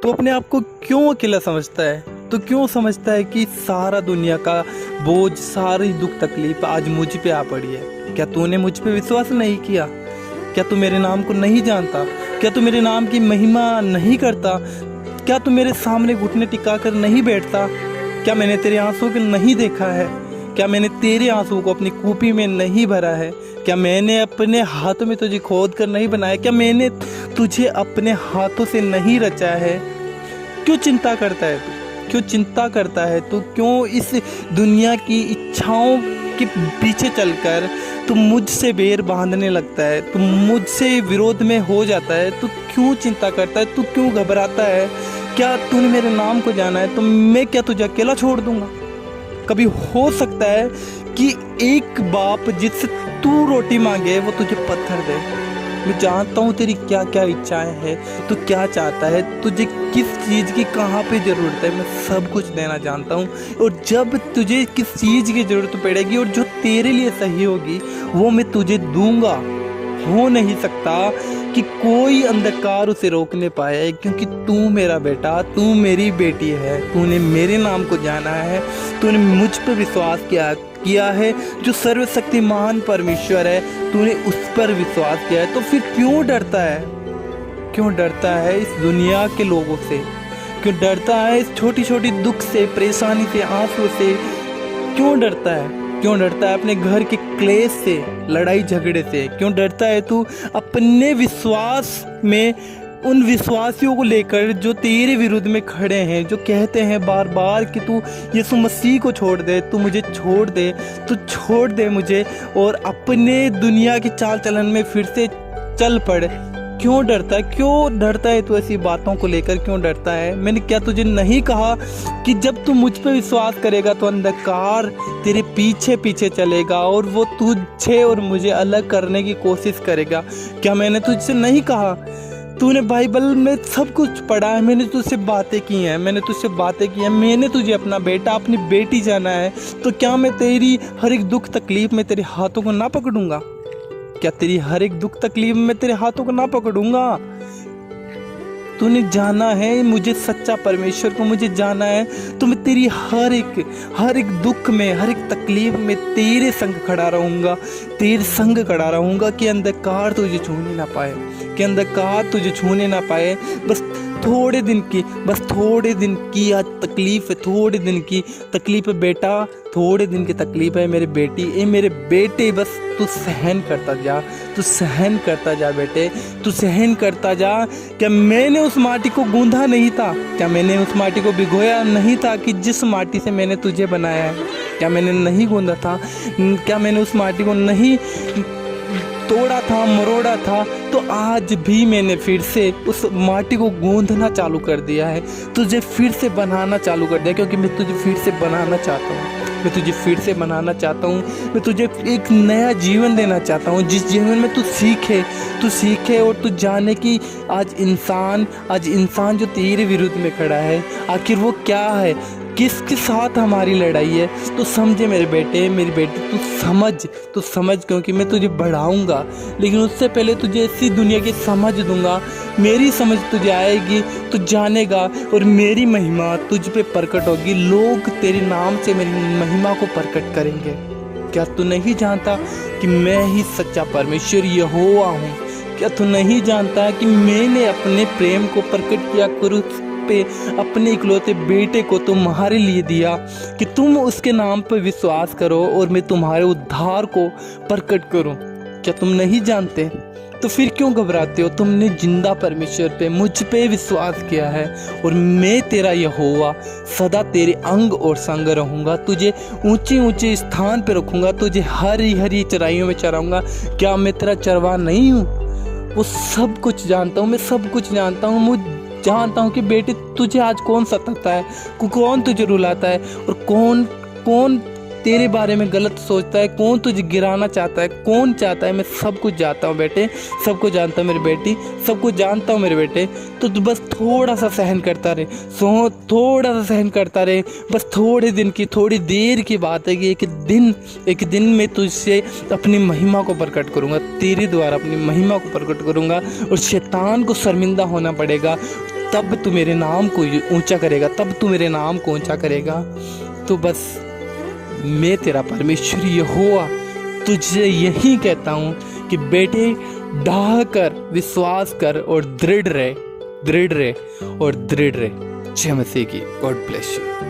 तू अपने आप को क्यों अकेला समझता है? तू क्यों समझता है कि सारा दुनिया का बोझ, सारी दुख तकलीफ आज मुझ पे आ पड़ी है? क्या तूने मुझ पे विश्वास नहीं किया? क्या तू मेरे नाम को नहीं जानता? क्या तू मेरे नाम की महिमा नहीं करता? क्या तू मेरे सामने घुटने टिका कर नहीं बैठता? क्या मैंने तेरे आंसुओं को नहीं देखा है? क्या मैंने तेरे आंसुओं को अपनी कूपी में नहीं भरा है? क्या मैंने अपने हाथों में तुझे खोद कर नहीं बनाया? क्या मैंने तुझे अपने हाथों से नहीं रचा है? क्यों चिंता करता है तू? क्यों चिंता करता है तू? क्यों इस दुनिया की इच्छाओं के पीछे चलकर तू मुझसे बैर बांधने लगता है? तू मुझसे विरोध में हो जाता है? तू क्यों चिंता करता है? तू क्यों घबराता है? क्या तूने मेरे नाम को जाना है तो मैं क्या तुझे अकेला छोड़ दूंगा? कभी हो सकता है कि एक बाप जिससे तू रोटी मांगे वो तुझे पत्थर दे? मैं जानता हूँ तेरी क्या क्या इच्छाएं हैं, तू क्या चाहता है, तुझे किस चीज़ की कहाँ पे ज़रूरत है, मैं सब कुछ देना जानता हूँ। और जब तुझे किस चीज़ की ज़रूरत पड़ेगी और जो तेरे लिए सही होगी वो मैं तुझे दूंगा। हो नहीं सकता कि कोई अंधकार उसे रोकने पाए, क्योंकि तू मेरा बेटा, तू मेरी बेटी है। तूने मेरे नाम को जाना है, तूने मुझ पर विश्वास किया है। जो सर्वशक्तिमान परमेश्वर है, तूने उस पर विश्वास किया है। तो फिर क्यों डरता है? क्यों डरता है इस दुनिया के लोगों से? क्यों डरता है इस छोटी छोटी दुख से, परेशानी से, आंसू से? क्यों डरता है? क्यों डरता है अपने घर के क्लेश से, लड़ाई झगड़े से? क्यों डरता है तू अपने विश्वास में उन विश्वासियों को लेकर जो तेरे विरुद्ध में खड़े हैं, जो कहते हैं बार बार कि तू यीशु मसीह को छोड़ दे, तू मुझे छोड़ दे, तू छोड़ दे मुझे और अपने दुनिया की चाल चलन में फिर से चल पड़? क्यों डरता है? क्यों डरता है तू ऐसी बातों को लेकर? क्यों डरता है? मैंने क्या तुझे नहीं कहा कि जब तू मुझ पर विश्वास करेगा तो अंधकार तेरे पीछे पीछे चलेगा और वो तुझे और मुझे अलग करने की कोशिश करेगा? क्या मैंने तुझसे नहीं कहा? तूने बाइबल में सब कुछ पढ़ा है, मैंने तुझसे बातें की हैं, मैंने तुझे अपना बेटा, अपनी बेटी जाना है। तो क्या मैं तेरी हर एक दुख तकलीफ में तेरे हाथों को ना पकड़ूंगा? क्या तेरी हर एक दुख तकलीफ में तेरे हाथों को ना पकड़ूंगा? तूने जाना है मुझे, सच्चा परमेश्वर को मुझे जाना है, तो मैं तेरी हर एक दुख में, हर एक तकलीफ में तेरे संग खड़ा रहूंगा, तेरे संग खड़ा रहूंगा कि अंधकार तुझे छूने ना पाए, कि अंधकार तुझे छूने ना पाए। बस थोड़े दिन की आज तकलीफ है, थोड़े दिन की तकलीफ है बेटा, थोड़े दिन की तकलीफ है मेरे बेटी, ए मेरे बेटे। बस तू सहन करता जा, तू सहन करता जा बेटे, तू सहन करता जा। क्या मैंने उस माटी को गूंधा नहीं था? क्या मैंने उस माटी को भिगोया नहीं था कि जिस माटी से मैंने तुझे बनाया है? क्या मैंने नहीं गूंधा था? क्या मैंने उस माटी को नहीं तोड़ा था, मरोड़ा था? तो आज भी मैंने फिर से उस माटी को गूंथना चालू कर दिया है, तुझे फिर से बनाना चालू कर दिया, क्योंकि मैं तुझे फिर से बनाना चाहता हूँ, मैं तुझे फिर से बनाना चाहता हूँ, मैं तुझे एक नया जीवन देना चाहता हूँ, जिस जीवन में तू सीखे और तू जाने कि आज इंसान जो तेरे विरुद्ध में खड़ा है, आखिर वो क्या है, किसके साथ हमारी लड़ाई है। तो समझे मेरे बेटे, मेरी बेटी, तू समझ, क्योंकि मैं तुझे बढ़ाऊंगा, लेकिन उससे पहले तुझे ऐसी दुनिया की समझ दूंगा, मेरी समझ तुझे आएगी, तू जानेगा और मेरी महिमा तुझ पे प्रकट होगी। लोग तेरे नाम से मेरी महिमा को प्रकट करेंगे। क्या तू नहीं जानता कि मैं ही सच्चा परमेश्वर यहोवा हूँ? क्या तू नहीं जानता कि मैंने अपने प्रेम को प्रकट किया क्रूस पे, अपने इकलौते बेटे को तुम्हारे लिए दिया कि तुम उसके नाम पर विश्वास करो और मैं तुम्हारे उद्धार को प्रकट करूं? क्या तुम नहीं जानते? तो फिर क्यों घबराते हो? तुमने जिंदा परमेश्वर पे, मुझ पे विश्वास किया है और मैं तेरा यहोवा सदा तेरे अंग और संग रहूंगा, तुझे ऊंचे ऊंचे स्थान पे रखूंगा, तुझे हरी हरी चराइयों में चराऊंगा। क्या मैं तेरा चरवाहा नहीं हूँ? वो सब कुछ जानता हूँ, मैं सब कुछ जानता हूँ। मुझ जानता हूँ कि बेटे तुझे आज कौन सताता है, कौन तुझे रुलाता है और कौन तेरे बारे में गलत सोचता है, कौन तुझे गिराना चाहता है, कौन चाहता है। मैं सब कुछ जानता हूँ बेटे, सब कुछ जानता हूँ मेरी बेटी, सब कुछ जानता हूँ मेरे बेटे। तो तू बस थोड़ा सा सहन करता रहे, थोड़ा सा सहन करता रहे। बस थोड़ी देर की बात है कि एक दिन मैं तुझसे अपनी महिमा को प्रकट करूँगा, तेरे द्वारा अपनी महिमा को प्रकट करूँगा और शैतान को शर्मिंदा होना पड़ेगा। तब तू मेरे नाम को ऊंचा करेगा, तब तू मेरे नाम को ऊंचा करेगा। तो बस मैं तेरा परमेश्वर यहोवा तुझे यही कहता हूँ कि बेटे ढाल कर विश्वास कर और दृढ़ रहे और दृढ़ रहे। जय मसीह की। God bless you.